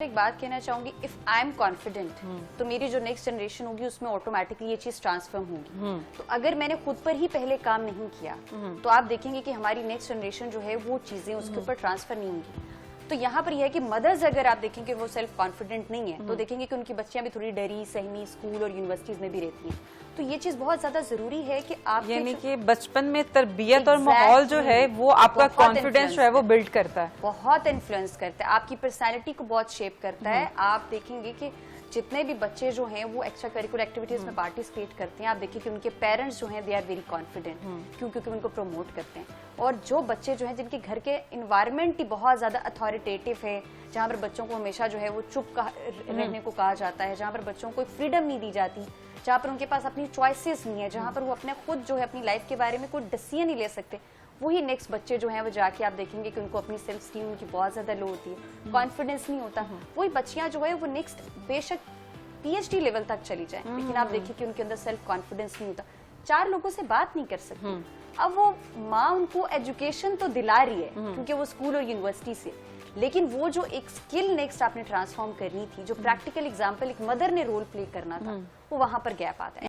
एक बात कहना चाहूंगी, इफ आई एम कॉन्फिडेंट तो मेरी जो नेक्स्ट जनरेशन होगी उसमें ऑटोमेटिकली ये चीज ट्रांसफॉर्म होगी। तो अगर मैंने खुद पर ही पहले काम नहीं किया तो आप देखेंगे कि हमारी नेक्स्ट जनरेशन जो है वो चीजें उसके ऊपर ट्रांसफर नहीं होंगी। तो यहाँ पर यह है कि मदर्स अगर आप देखेंगे वो सेल्फ कॉन्फिडेंट नहीं है तो देखेंगे कि उनकी बच्चियां भी थोड़ी डरी सहमी स्कूल और यूनिवर्सिटीज में भी रहती हैं। तो ये चीज बहुत ज्यादा जरूरी है कि आप यानी कि बचपन में तरबियत और माहौल जो है वो आपका कॉन्फिडेंस जो है वो बिल्ड करता है, बहुत इन्फ्लुएंस करता है, आपकी पर्सनैलिटी को बहुत शेप करता है। आप देखेंगे कि जितने भी बच्चे जो हैं वो एक्स्ट्रा करिकुलर एक्टिविटीज में पार्टिसिपेट करते हैं, आप देखिए कि उनके पेरेंट्स जो हैं दे आर वेरी कॉन्फिडेंट क्योंकि उनको प्रमोट करते हैं। और जो बच्चे जो हैं जिनके घर के इन्वायरमेंट ही बहुत ज्यादा अथॉरिटेटिव है, जहाँ पर बच्चों को हमेशा जो है वो चुप रहने को कहा जाता है, जहाँ पर बच्चों को फ्रीडम नहीं दी जाती, जहाँ पर उनके पास अपनी चॉइसेस नहीं है, जहाँ पर वो अपने खुद जो है अपनी लाइफ के बारे में कोई डिसीजन नहीं ले सकते, वही नेक्स्ट बच्चे जो हैं वो जाके आप देखेंगे कि उनको अपनी सेल्फ स्टीम उनकी बहुत ज्यादा लो होती है, कॉन्फिडेंस नहीं होता। वही बच्चियां जो है वो नेक्स्ट बेशक पीएचडी लेवल तक चली जाए लेकिन आप देखिए कि उनके अंदर सेल्फ कॉन्फिडेंस नहीं होता, चार लोगों से बात नहीं कर सकती। अब वो माँ उनको एजुकेशन तो दिला रही है क्योंकि वो स्कूल और यूनिवर्सिटी से, लेकिन वो जो एक स्किल नेक्स्ट आपने ट्रांसफॉर्म करनी थी, जो प्रैक्टिकल एग्जाम्पल एक मदर ने रोल प्ले करना था, वो वहां पर गैप आता है।